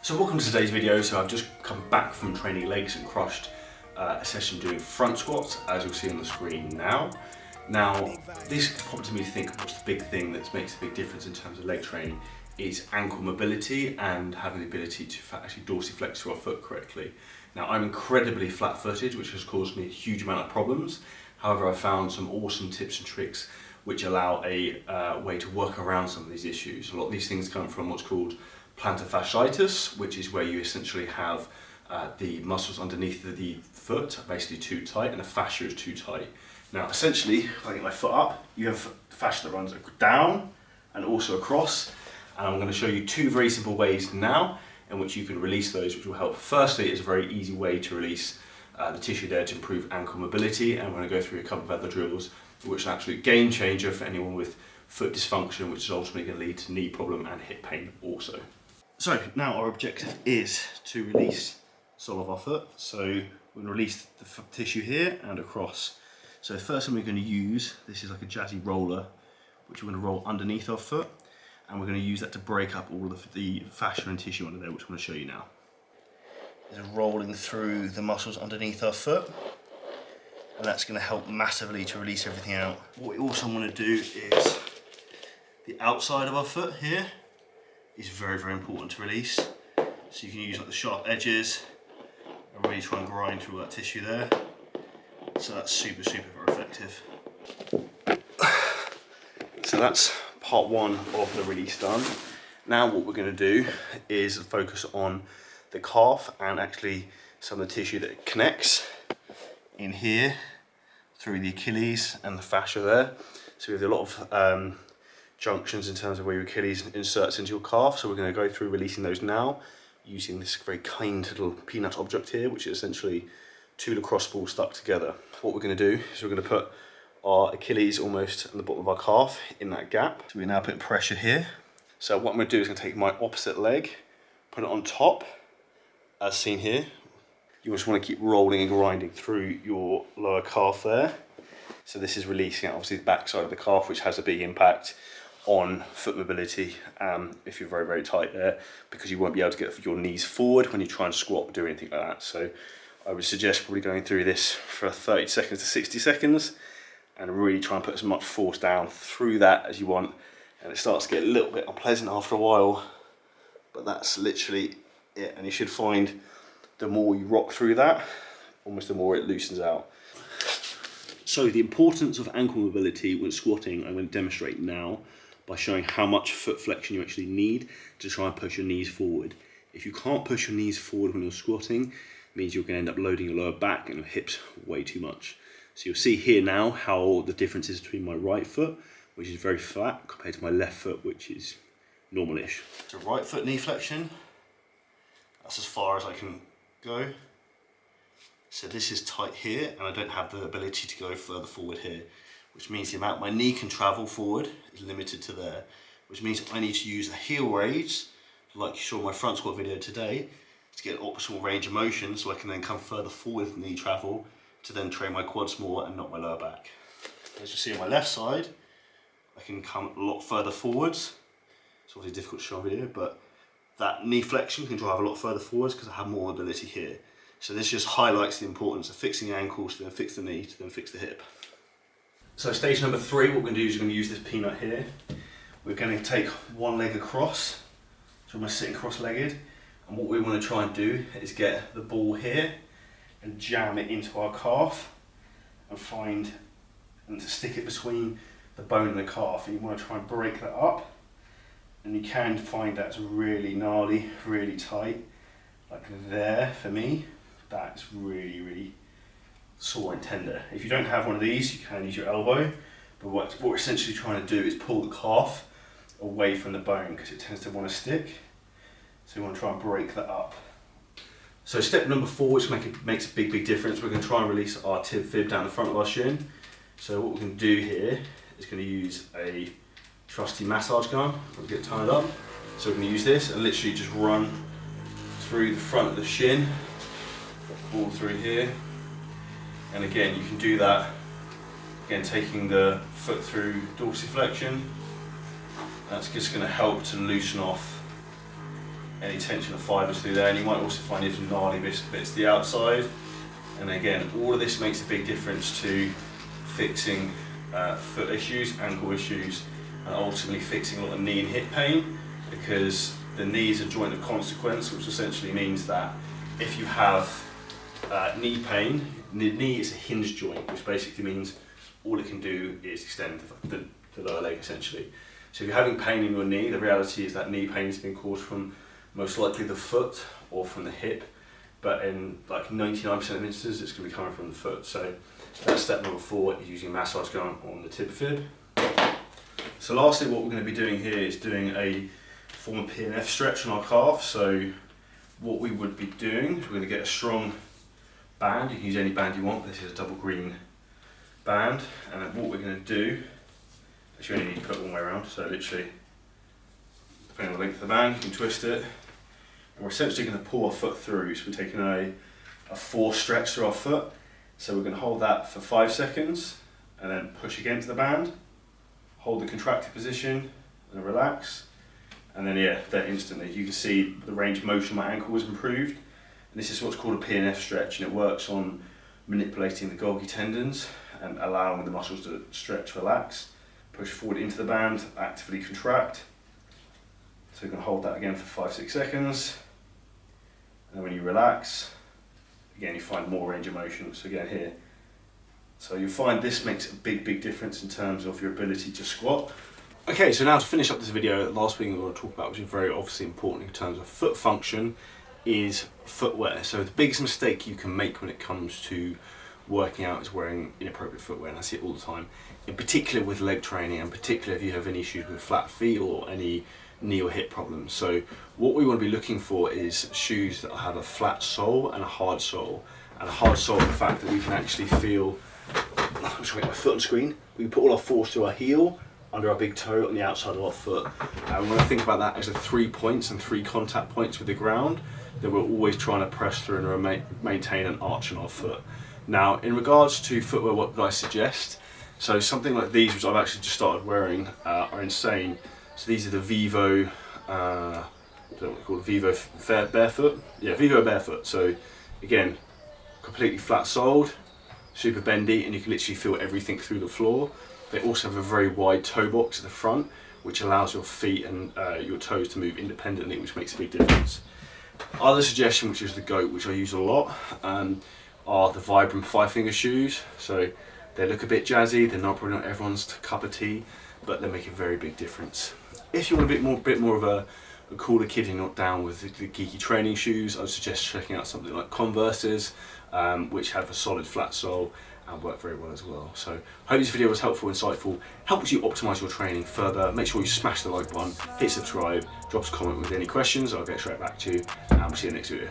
So welcome to today's video. So I've just come back from training legs and crushed a session doing front squats, as you'll see on the screen now. Now, this prompted me to think, what's the big thing that makes a big difference in terms of leg training is ankle mobility and having the ability to actually dorsiflex your foot correctly. Now, I'm incredibly flat-footed, which has caused me a huge amount of problems. However, I found some awesome tips and tricks which allow a way to work around some of these issues. A lot of these things come from what's called Plantar Fasciitis, which is where you essentially have the muscles underneath the foot are basically too tight and the fascia is too tight. Now essentially, if I get my foot up, you have the fascia that runs down and also across, and I'm going to show you two very simple ways now in which you can release those, which will help. Firstly, it's a very easy way to release the tissue there to improve ankle mobility, and we're going to go through a couple of other drills which is an absolute game changer for anyone with foot dysfunction, which is ultimately going to lead to knee problem and hip pain also. So now our objective is to release the sole of our foot. So we're going to release the tissue here and across. So the first thing we're going to use, this is like a jazzy roller, which we're going to roll underneath our foot, and we're going to use that to break up all of the fascia and tissue under there, which I'm going to show you now. It's rolling through the muscles underneath our foot, and that's going to help massively to release everything out. What we also want to do is the outside of our foot here is very, very important to release. So you can use like the sharp edges and really try and grind through that tissue there. So that's super, super very effective. So that's part one of the release done. Now what we're going to do is focus on the calf and actually some of the tissue that connects in here through the Achilles and the fascia there. So we have a lot of junctions in terms of where your Achilles inserts into your calf. So we're going to go through releasing those now using this very kind little peanut object here, which is essentially two lacrosse balls stuck together. What we're going to do is we're going to put our Achilles almost at the bottom of our calf in that gap. So we're now putting pressure here. So what I'm going to do is I'm going to take my opposite leg, put it on top, as seen here. You just want to keep rolling and grinding through your lower calf there. So this is releasing out obviously the back side of the calf, which has a big impact on foot mobility if you're very, very tight there, because you won't be able to get your knees forward when you try and squat or do anything like that. So I would suggest probably going through this for 30 seconds to 60 seconds and really try and put as much force down through that as you want. And it starts to get a little bit unpleasant after a while, but that's literally it. And you should find the more you rock through that, almost the more it loosens out. So the importance of ankle mobility when squatting, I'm going to demonstrate now by showing how much foot flexion you actually need to try and push your knees forward. If you can't push your knees forward when you're squatting, it means you're going to end up loading your lower back and your hips way too much. So you'll see here now how the difference is between my right foot, which is very flat, compared to my left foot, which is normal-ish. So right foot knee flexion, that's as far as I can go. So this is tight here, and I don't have the ability to go further forward here, which means the amount my knee can travel forward is limited to there, which means I need to use a heel raise, like you saw in my front squat video today, to get optimal range of motion, so I can then come further forward with knee travel to then train my quads more and not my lower back. As you see on my left side, I can come a lot further forwards. It's obviously difficult to show here, but that knee flexion can drive a lot further forwards because I have more mobility here. So this just highlights the importance of fixing the ankles to then fix the knee to then fix the hip. So stage number 3, what we're going to do is we're going to use this peanut here. We're going to take one leg across, so I'm going to sit cross-legged, and what we want to try and do is get the ball here and jam it into our calf and to stick it between the bone and the calf, and you want to try and break that up, and you can find that's really gnarly, really tight, like there for me. That's really, really sore and tender. If you don't have one of these, you can use your elbow, but what we're essentially trying to do is pull the calf away from the bone because it tends to want to stick. So we want to try and break that up. So step number 4, which makes a big, big difference, we're going to try and release our fib down the front of our shin. So what we're going to do here is going to use a trusty massage gun. We'll get tied up. So we're going to use this and literally just run through the front of the shin, all through here. And again, you can do that, again, taking the foot through dorsiflexion. That's just going to help to loosen off any tension of fibres through there, and you might also find even gnarly bits to the outside. And again, all of this makes a big difference to fixing foot issues, ankle issues, and ultimately fixing a lot of knee and hip pain, because the knee is a joint of consequence, which essentially means that if you have knee pain, the knee is a hinge joint, which basically means all it can do is extend the lower leg essentially. So if you're having pain in your knee, the reality is that knee pain has been caused from most likely the foot or from the hip, but in like 99% of instances it's going to be coming from the foot. So that's step number 4, is using a massage gun on the tib fib. So lastly, what we're going to be doing here is doing a form of P&F stretch on our calf. So what we would be doing is we're going to get a strong band. You can use any band you want. This is a double green band, and then what we're going to do, actually you only need to put it one way around, so literally depending on the length of the band you can twist it, and we're essentially going to pull our foot through. So we're taking a force stretch through our foot, so we're going to hold that for 5 seconds and then push against the band, hold the contracted position and relax, and then then instantly you can see the range of motion of my ankle was improved. And this is what's called a P&F stretch, and it works on manipulating the Golgi tendons and allowing the muscles to stretch, relax, push forward into the band, actively contract. So you can hold that again for 5-6 seconds, and then when you relax, again you find more range of motion. So again here, so you'll find this makes a big difference in terms of your ability to squat. Okay, so now to finish up this video, the last thing we're going to talk about, which is very obviously important in terms of foot function, is footwear. So the biggest mistake you can make when it comes to working out is wearing inappropriate footwear, and I see it all the time, in particular with leg training, and particularly if you have any issues with flat feet or any knee or hip problems. So what we want to be looking for is shoes that have a flat sole and a hard sole. And a hard sole, the fact that we can actually feel, I'm just going to get my foot on screen, we can put all our force through our heel, under our big toe, on the outside of our foot. And when I think about that as the 3 points and 3 contact points with the ground, then we're always trying to press through and maintain an arch in our foot. Now, in regards to footwear, what would I suggest? So something like these, which I've actually just started wearing, are insane. So these are the VIVO, I don't know what they're called, VIVO Barefoot? Yeah, VIVO Barefoot. So again, completely flat soled, super bendy, and you can literally feel everything through the floor. They also have a very wide toe box at the front, which allows your feet and your toes to move independently, which makes a big difference. Other suggestion, which is the GOAT, which I use a lot, are the VIBRAM 5-finger shoes. So they look a bit jazzy, they're probably not everyone's cup of tea, but they make a very big difference. If you want a bit more of a cooler kid and not down with the geeky training shoes, I would suggest checking out something like CALVES, which have a solid flat sole and work very well as well. So I hope this video was helpful, insightful, helps you optimize your training further. Make sure you smash the like button, hit subscribe, drop us a comment with any questions, I'll get straight back to you, and we'll see you in the next video.